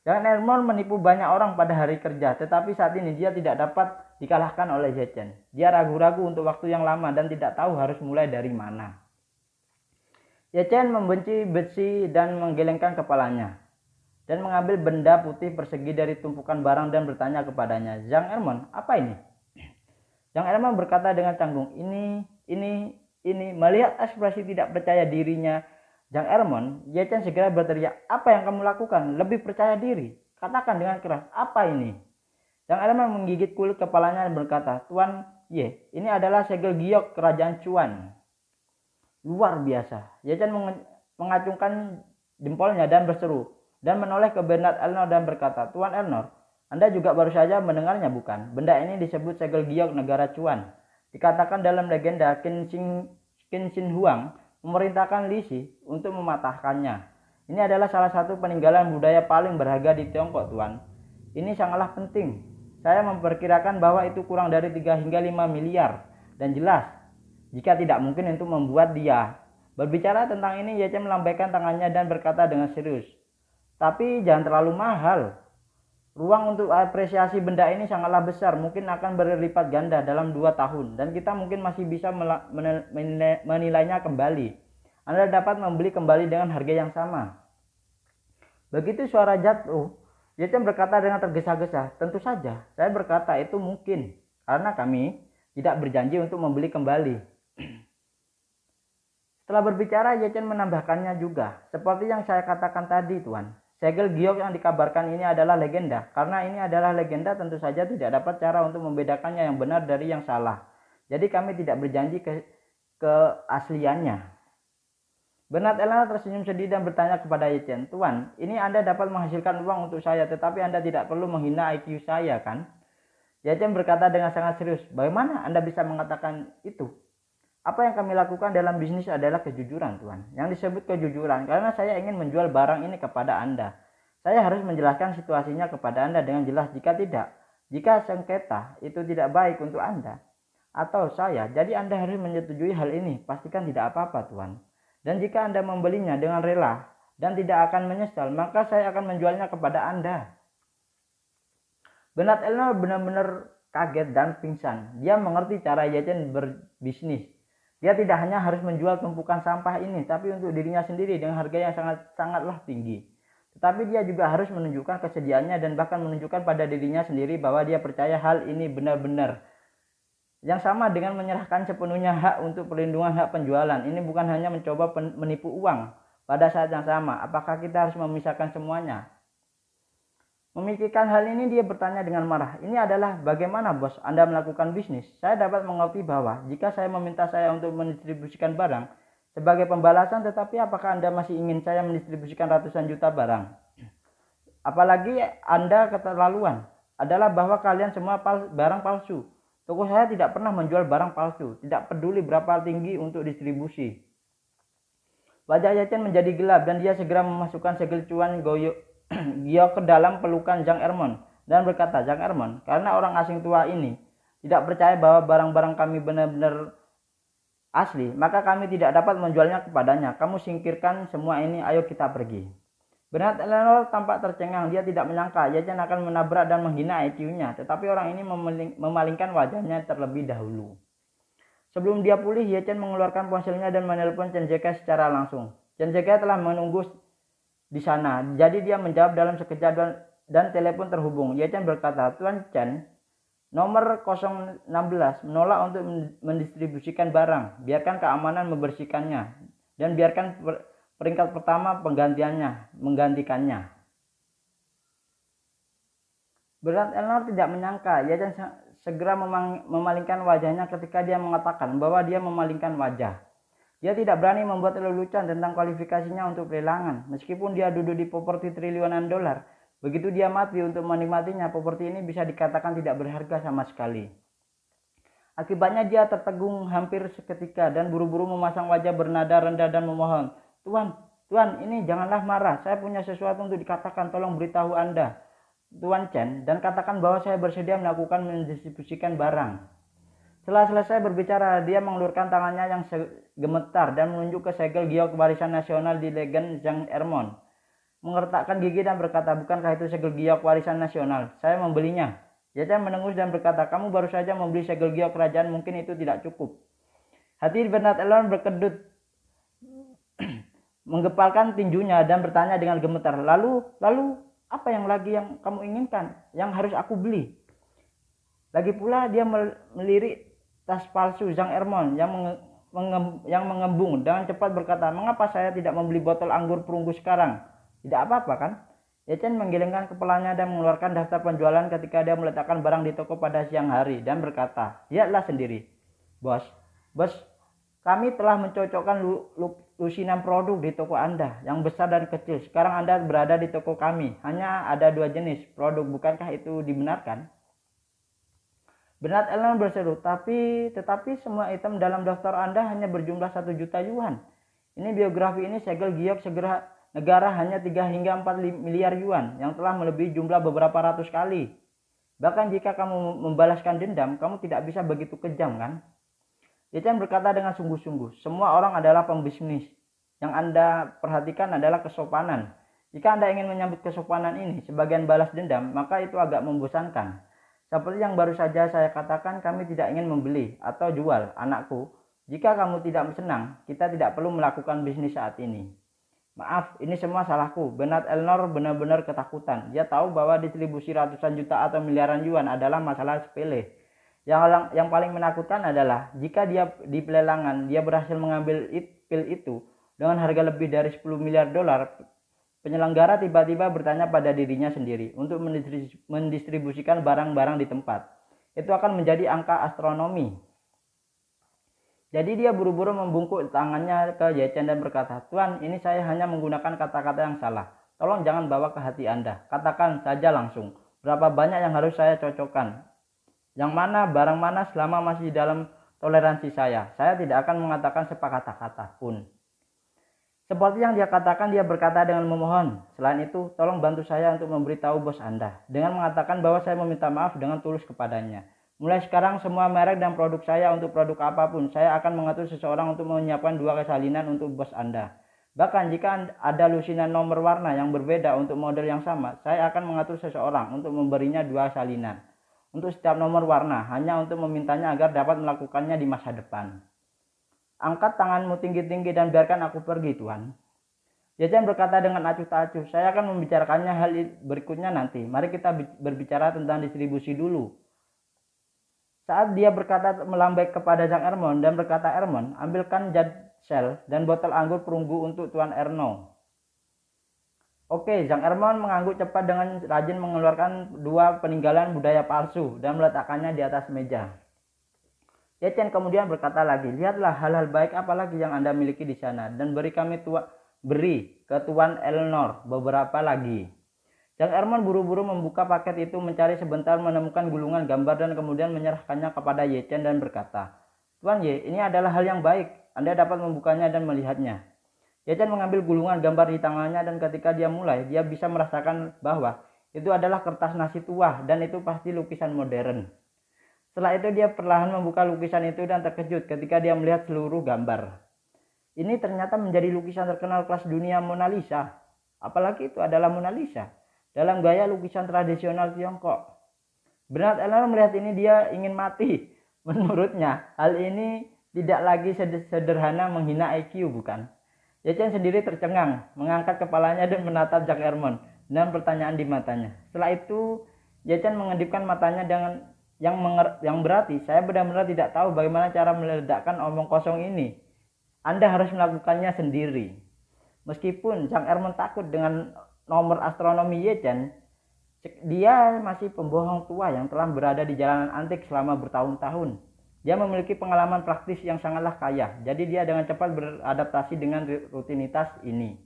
Jean Ermon menipu banyak orang pada hari kerja, tetapi saat ini dia tidak dapat dikalahkan oleh Yechen. Dia ragu-ragu untuk waktu yang lama dan tidak tahu harus mulai dari mana. Yechen membenci besi dan menggelengkan kepalanya dan mengambil benda putih persegi dari tumpukan barang dan bertanya kepadanya, Jean Ermon, apa ini? Jean Ermon berkata dengan canggung, ini, melihat ekspresi tidak percaya dirinya Jean Ermon, Yechen segera berteriak, apa yang kamu lakukan? Lebih percaya diri. Katakan dengan keras, apa ini? Jean Ermon menggigit kulit kepalanya dan berkata, Tuan Ye, ini adalah segel giok kerajaan Chuan. Luar biasa. Yechen mengacungkan jempolnya dan berseru, dan menoleh ke Bernard Elner dan berkata, Tuan Elner, Anda juga baru saja mendengarnya bukan? Benda ini disebut segel giok negara Chuan. Dikatakan dalam legenda Qin Shi Huang memerintahkan Li Shi untuk mematahkannya. Ini adalah salah satu peninggalan budaya paling berharga di Tiongkok, Tuan. Ini sangatlah penting. Saya memperkirakan bahwa itu kurang dari 3 hingga 5 miliar. Dan jelas, jika tidak mungkin untuk membuat dia. Berbicara tentang ini, Yechen melambaikan tangannya dan berkata dengan serius, tapi jangan terlalu mahal. Ruang untuk apresiasi benda ini sangatlah besar, mungkin akan berlipat ganda dalam 2 tahun, dan kita mungkin masih bisa menilainya kembali. Anda dapat membeli kembali dengan harga yang sama. Begitu suara jatuh, Yechen berkata dengan tergesa-gesa, tentu saja, saya berkata itu mungkin, karena kami tidak berjanji untuk membeli kembali. Setelah berbicara, Yechen menambahkannya juga, seperti yang saya katakan tadi, Tuan. Segel giok yang dikabarkan ini adalah legenda. Karena ini adalah legenda, tentu saja tidak dapat cara untuk membedakannya yang benar dari yang salah. Jadi kami tidak berjanji keasliannya. Bernard Elner tersenyum sedih dan bertanya kepada Yechen, Tuan, ini Anda dapat menghasilkan uang untuk saya, tetapi Anda tidak perlu menghina IQ saya, kan? Yechen berkata dengan sangat serius, bagaimana Anda bisa mengatakan itu? Apa yang kami lakukan dalam bisnis adalah kejujuran, Tuan. Yang disebut kejujuran karena saya ingin menjual barang ini kepada Anda. Saya harus menjelaskan situasinya kepada Anda dengan jelas. Jika tidak, Jika sengketa itu tidak baik untuk Anda atau saya, jadi Anda harus menyetujui hal ini. Pastikan tidak apa-apa, Tuan. Dan jika Anda membelinya dengan rela dan tidak akan menyesal, maka saya akan menjualnya kepada Anda. Bernard Elnor benar-benar kaget dan pingsan. Dia mengerti cara Yechen berbisnis. Dia tidak hanya harus menjual tumpukan sampah ini, tapi untuk dirinya sendiri dengan harga yang sangatlah tinggi. Tetapi dia juga harus menunjukkan kesediaannya dan bahkan menunjukkan pada dirinya sendiri bahwa dia percaya hal ini benar-benar. Yang sama dengan menyerahkan sepenuhnya hak untuk perlindungan hak penjualan. Ini bukan hanya mencoba menipu uang. Pada saat yang sama, apakah kita harus memisahkan semuanya? Memikirkan hal ini, dia bertanya dengan marah. Ini adalah bagaimana, bos, Anda melakukan bisnis? Saya dapat mengerti bahwa jika saya meminta saya untuk mendistribusikan barang sebagai pembalasan, tetapi apakah Anda masih ingin saya mendistribusikan ratusan juta barang? Apalagi Anda keterlaluan adalah bahwa kalian semua barang palsu. Toko saya tidak pernah menjual barang palsu, tidak peduli berapa tinggi untuk distribusi. Wajah Yechen menjadi gelap dan dia segera memasukkan segel cuan Giok ke dalam pelukan Zhang Ermon dan berkata, Zhang Ermon, karena orang asing tua ini tidak percaya bahwa barang-barang kami benar-benar asli, maka kami tidak dapat menjualnya kepadanya. Kamu singkirkan semua ini, ayo kita pergi. Bernard Elnor tampak tercengang. Dia tidak menyangka Yechen akan menabrak dan menghina IQ-nya, tetapi orang ini memalingkan wajahnya terlebih dahulu. Sebelum dia pulih, Yechen mengeluarkan ponselnya dan menelpon Chen Zeke secara langsung. Chen Zeke telah menunggu di sana, jadi dia menjawab dalam sekejap dan telepon terhubung. Yechen berkata, Tuan Chen, nomor 016 menolak untuk mendistribusikan barang. Biarkan keamanan membersihkannya dan biarkan peringkat pertama menggantikannya. Bernard Elnor tidak menyangka. Yechen segera memalingkan wajahnya ketika dia mengatakan bahwa dia memalingkan wajah. Dia tidak berani membuat lelucon tentang kualifikasinya untuk pelelangan. Meskipun dia duduk di properti triliunan dolar, begitu dia mati untuk menikmatinya, properti ini bisa dikatakan tidak berharga sama sekali. Akibatnya dia tertegun hampir seketika dan buru-buru memasang wajah bernada rendah dan memohon, Tuan, ini janganlah marah. Saya punya sesuatu untuk dikatakan. Tolong beritahu Anda, Tuan Chen, dan katakan bahwa saya bersedia melakukan mendistribusikan barang. Setelah selesai berbicara, dia mengelurkan tangannya yang gemetar dan menunjuk ke segel giok warisan nasional di legend Zhang Ermon. Mengertakkan gigi dan berkata, bukankah itu segel giok warisan nasional? Saya membelinya. Yechen menengus dan berkata, kamu baru saja membeli segel giok kerajaan, mungkin itu tidak cukup. Hati Bernard Elnor berkedut, menggepalkan tinjunya dan bertanya dengan gemetar, lalu apa yang lagi yang kamu inginkan, yang harus aku beli? Lagi pula dia melirik tas palsu Zhang Ermon yang mengembung dengan cepat berkata, mengapa saya tidak membeli botol anggur perunggu sekarang? Tidak apa-apa kan? Yechen menggelengkan kepalanya dan mengeluarkan daftar penjualan ketika dia meletakkan barang di toko pada siang hari dan berkata, lihatlah sendiri. Bos, kami telah mencocokkan lusinan produk di toko Anda, yang besar dan kecil. Sekarang Anda berada di toko kami, hanya ada 2 jenis produk, bukankah itu dibenarkan? Bernard Elnor berseru, tetapi semua item dalam daftar Anda hanya berjumlah 1 juta yuan. Ini biografi ini segel giok negara hanya 3 hingga 4 miliar yuan yang telah melebihi jumlah beberapa ratus kali. Bahkan jika kamu membalaskan dendam, kamu tidak bisa begitu kejam kan? Yechen berkata dengan sungguh-sungguh, semua orang adalah pembisnis. Yang Anda perhatikan adalah kesopanan. Jika Anda ingin menyambut kesopanan ini sebagian balas dendam, maka itu agak membosankan. Seperti yang baru saja saya katakan, kami tidak ingin membeli atau jual anakku. Jika kamu tidak senang, kita tidak perlu melakukan bisnis saat ini. Maaf, ini semua salahku. Bernard Elnor benar-benar ketakutan. Dia tahu bahwa distribusi ratusan juta atau miliaran yuan adalah masalah sepele. Yang paling menakutkan adalah jika dia di pelelangan dia berhasil mengambil pil itu dengan harga lebih dari 10 miliar dolar. Penyelenggara tiba-tiba bertanya pada dirinya sendiri untuk mendistribusikan barang-barang di tempat. Itu akan menjadi angka astronomi. Jadi dia buru-buru membungkuk tangannya ke Yechen dan berkata, Tuan, ini saya hanya menggunakan kata-kata yang salah. Tolong jangan bawa ke hati Anda. Katakan saja langsung, berapa banyak yang harus saya cocokkan. Yang mana, barang mana selama masih dalam toleransi saya. Saya tidak akan mengatakan sepatah kata pun. Seperti yang dia katakan, dia berkata dengan memohon. Selain itu, tolong bantu saya untuk memberitahu bos Anda dengan mengatakan bahwa saya meminta maaf dengan tulus kepadanya. Mulai sekarang semua merek dan produk saya untuk produk apapun, saya akan mengatur seseorang untuk menyiapkan 2 salinan untuk bos Anda. Bahkan jika ada lusinan nomor warna yang berbeda untuk model yang sama, saya akan mengatur seseorang untuk memberinya 2 salinan untuk setiap nomor warna, hanya untuk memintanya agar dapat melakukannya di masa depan. Angkat tanganmu tinggi-tinggi dan biarkan aku pergi, Tuan. Jajan berkata dengan acuh tak acuh, saya akan membicarakannya hal berikutnya nanti. Mari kita berbicara tentang distribusi dulu. Saat dia berkata melambai kepada Jang Ermon dan berkata, Ermon, ambilkan Jadsel dan botol anggur perunggu untuk Tuan Erno. Oke, Jang Ermon mengangguk cepat dengan rajin mengeluarkan 2 peninggalan budaya palsu dan meletakkannya di atas meja. Jajan kemudian berkata lagi, lihatlah hal-hal baik apa lagi yang Anda miliki di sana dan beri ke Tuan Elnor beberapa lagi. Jang Ermon buru-buru membuka paket itu, mencari sebentar, menemukan gulungan gambar dan kemudian menyerahkannya kepada Ye Chen dan berkata, Tuan Ye, ini adalah hal yang baik. Anda dapat membukanya dan melihatnya. Ye Chen mengambil gulungan gambar di tangannya dan ketika dia mulai, dia bisa merasakan bahwa itu adalah kertas nasi tua dan itu pasti lukisan modern. Setelah itu dia perlahan membuka lukisan itu dan terkejut ketika dia melihat seluruh gambar. Ini ternyata menjadi lukisan terkenal kelas dunia, Mona Lisa. Apalagi itu adalah Mona Lisa dalam gaya lukisan tradisional Tiongkok. Bernard Elnor melihat ini, dia ingin mati. Menurutnya, hal ini tidak lagi sederhana menghina IQ, bukan? Ye Chen sendiri tercengang, mengangkat kepalanya dan menatap Jang Ermon dengan pertanyaan di matanya. Setelah itu, Ye Chen mengedipkan matanya dengan yang berarti, saya benar-benar tidak tahu bagaimana cara meledakkan omong kosong ini. Anda harus melakukannya sendiri. Meskipun Jang Ermon takut dengan nomor astronomi Ye Chen, dia masih pembohong tua yang telah berada di jalanan antik selama bertahun-tahun. Dia memiliki pengalaman praktis yang sangatlah kaya, jadi dia dengan cepat beradaptasi dengan rutinitas ini.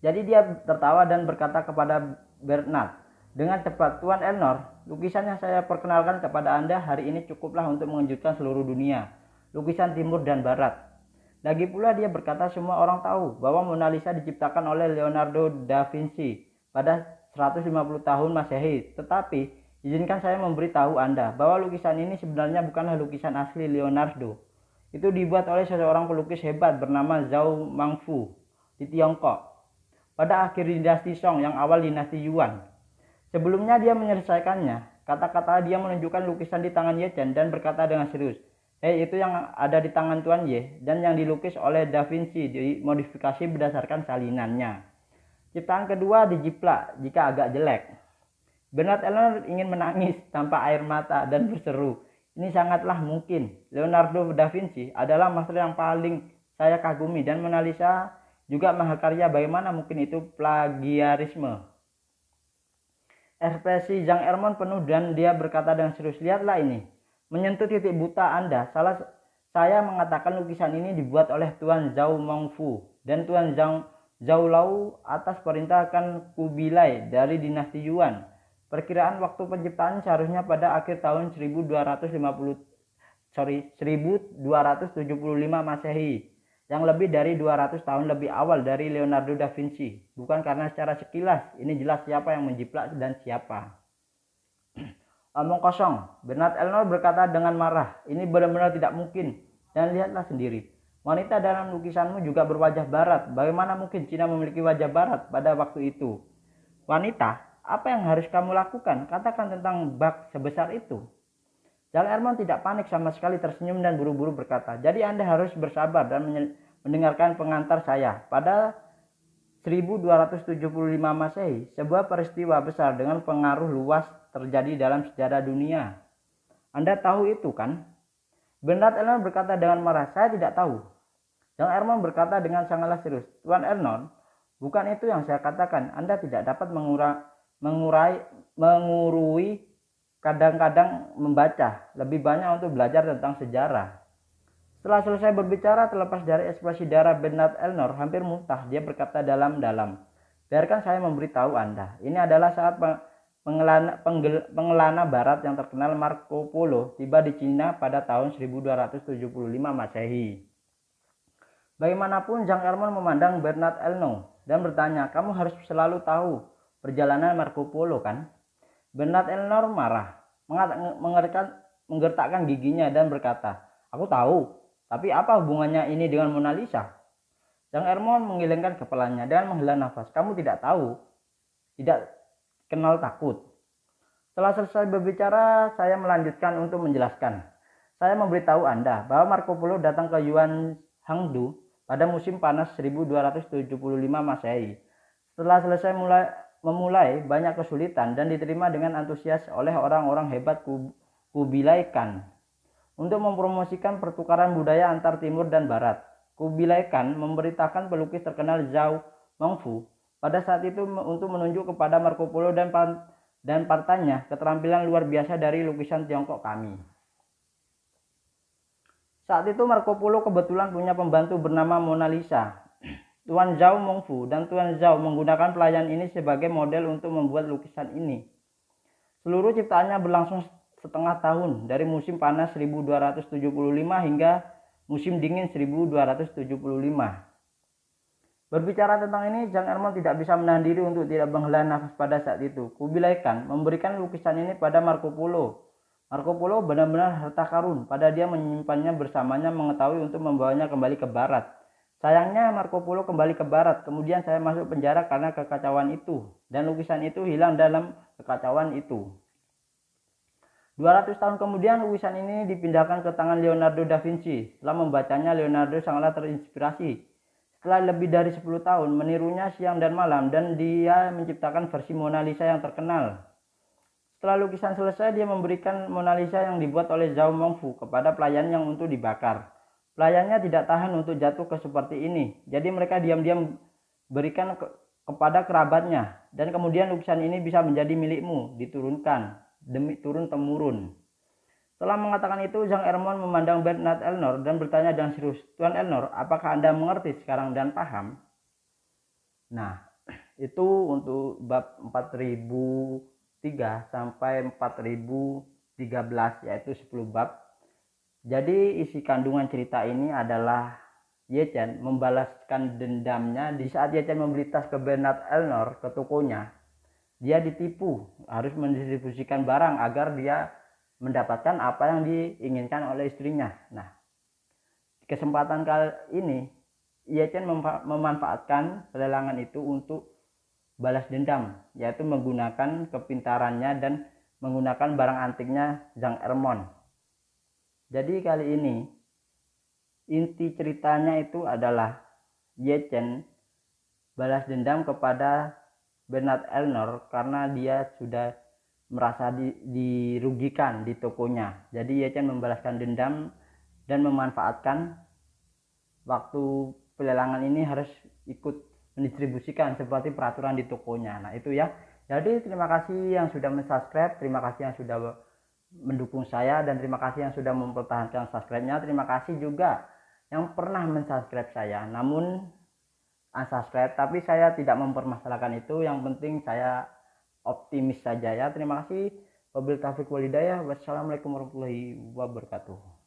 Jadi dia tertawa dan berkata kepada Bernard dengan cepat, Tuan Elnor, lukisan yang saya perkenalkan kepada Anda hari ini cukuplah untuk mengejutkan seluruh dunia. Lukisan timur dan barat. Lagi pula dia berkata semua orang tahu bahwa Mona Lisa diciptakan oleh Leonardo da Vinci pada 150 tahun Masehi. Tetapi izinkan saya memberitahu Anda bahwa lukisan ini sebenarnya bukanlah lukisan asli Leonardo. Itu dibuat oleh seorang pelukis hebat bernama Zhao Mangfu di Tiongkok pada akhir dinasti Song yang awal dinasti Yuan. Sebelumnya dia menyelesaikannya, kata-kata dia menunjukkan lukisan di tangan Ye Chen dan berkata dengan serius, Hei, itu yang ada di tangan Tuan Ye dan yang dilukis oleh Da Vinci dimodifikasi berdasarkan salinannya. Ciptaan kedua dijiplak jika agak jelek. Bernard Elnor ingin menangis tanpa air mata dan berseru, ini sangatlah mungkin. Leonardo da Vinci adalah master yang paling saya kagumi dan Mona Lisa juga mahakarya, bagaimana mungkin itu plagiarisme. Ekspresi Jang Ermon penuh dan dia berkata dengan serius, lihatlah ini. Menyentuh titik buta Anda, saya mengatakan lukisan ini dibuat oleh Tuan Zhao Mangfu dan Tuan Zhao Lau atas perintah Kan Kubilai dari dinasti Yuan. Perkiraan waktu penciptaan seharusnya pada akhir tahun 1275 Masehi, yang lebih dari 200 tahun lebih awal dari Leonardo da Vinci. Bukan karena secara sekilas ini jelas siapa yang menjiplak dan siapa. Omong kosong, Bernard Elnor berkata dengan marah, ini benar-benar tidak mungkin. Dan lihatlah sendiri, wanita dalam lukisanmu juga berwajah barat. Bagaimana mungkin Cina memiliki wajah barat pada waktu itu? Wanita, apa yang harus kamu lakukan? Katakan tentang bak sebesar itu. Jang Ermon tidak panik sama sekali, tersenyum dan buru-buru berkata, jadi Anda harus bersabar dan mendengarkan pengantar saya. Pada 1275 Masehi, sebuah peristiwa besar dengan pengaruh luas terjadi dalam sejarah dunia. Anda tahu itu kan? Bernard Elnor berkata dengan marah, saya tidak tahu. Jang Ermon berkata dengan sangatlah serius, Tuan Elnor, bukan itu yang saya katakan. Anda tidak dapat mengurui, kadang-kadang membaca, lebih banyak untuk belajar tentang sejarah. Setelah selesai berbicara, terlepas dari ekspresi darah Bernard Elnor hampir muntah, dia berkata dalam-dalam, biarkan saya memberitahu Anda, ini adalah saat pengelana barat yang terkenal Marco Polo tiba di Cina pada tahun 1275 Masehi. Bagaimanapun Jean Ermon memandang Bernard Elno dan bertanya, kamu harus selalu tahu perjalanan Marco Polo kan? Bernard Elno marah, menggertakkan giginya dan berkata, aku tahu, tapi apa hubungannya ini dengan Mona Lisa? Jean Ermon menggelengkan kepalanya dan menghela nafas. Kamu tidak tahu, tidak kenal takut. Setelah selesai berbicara, saya melanjutkan untuk menjelaskan. Saya memberitahu Anda bahwa Marco Polo datang ke Yuan Hangdu pada musim panas 1275 Masehi. Setelah selesai memulai banyak kesulitan dan diterima dengan antusias oleh orang-orang hebat Kubilai Khan untuk mempromosikan pertukaran budaya antar timur dan barat. Kubilai Khan memberitakan pelukis terkenal Zhao Mengfu pada saat itu untuk menunjuk kepada Marco Polo dan partanya keterampilan luar biasa dari lukisan Tiongkok kami. Saat itu Marco Polo kebetulan punya pembantu bernama Mona Lisa. Tuan Zhao Mengfu dan Tuan Zhao menggunakan pelayan ini sebagai model untuk membuat lukisan ini. Seluruh ciptaannya berlangsung setengah tahun dari musim panas 1275 hingga musim dingin 1275. Berbicara tentang ini, Jean Ermon tidak bisa menahan diri untuk tidak menghela nafas pada saat itu. Kubilai Khan memberikan lukisan ini pada Marco Polo. Marco Polo benar-benar harta karun, pada dia menyimpannya bersamanya mengetahui untuk membawanya kembali ke barat. Sayangnya Marco Polo kembali ke barat, kemudian saya masuk penjara karena kekacauan itu, dan lukisan itu hilang dalam kekacauan itu. 200 tahun kemudian lukisan ini dipindahkan ke tangan Leonardo da Vinci. Setelah membacanya, Leonardo sangatlah terinspirasi. Setelah lebih dari 10 tahun menirunya siang dan malam, dan dia menciptakan versi Mona Lisa yang terkenal. Setelah lukisan selesai, dia memberikan Mona Lisa yang dibuat oleh Zhao Mengfu kepada pelayan yang untuk dibakar. Pelayannya tidak tahan untuk jatuh ke seperti ini, jadi mereka diam-diam berikan kepada kerabatnya, dan kemudian lukisan ini bisa menjadi milikmu, diturunkan demi turun-temurun. Setelah mengatakan itu, Jean Ermon memandang Bernard Elnor dan bertanya dengan serius, Tuan Elnor, apakah Anda mengerti sekarang dan paham? Nah, itu untuk bab 4003 sampai 4013, yaitu 10 bab. Jadi isi kandungan cerita ini adalah Ye Chen membalaskan dendamnya di saat Ye Chen membeli tas ke Bernard Elnor ke tokonya. Dia ditipu, harus mendistribusikan barang agar dia mendapatkan apa yang diinginkan oleh istrinya. Nah, kesempatan kali ini Ye Chen memanfaatkan pelelangan itu untuk balas dendam, yaitu menggunakan kepintarannya dan menggunakan barang antiknya Jean Ermon. Jadi kali ini inti ceritanya itu adalah Ye Chen balas dendam kepada Bernard Elnor karena dia sudah merasa dirugikan di tokonya. Jadi Ye Chen membalaskan dendam dan memanfaatkan waktu pelelangan ini harus ikut mendistribusikan seperti peraturan di tokonya. Nah itu ya. Jadi terima kasih yang sudah mensubscribe, terima kasih yang sudah mendukung saya, dan terima kasih yang sudah mempertahankan subscribe-nya. Terima kasih juga yang pernah mensubscribe saya namun unsubscribe, tapi saya tidak mempermasalahkan itu. Yang penting saya optimis saja ya. Terima kasih. Wabillahi taufiq wal hidayah. Wassalamualaikum warahmatullahi wabarakatuh.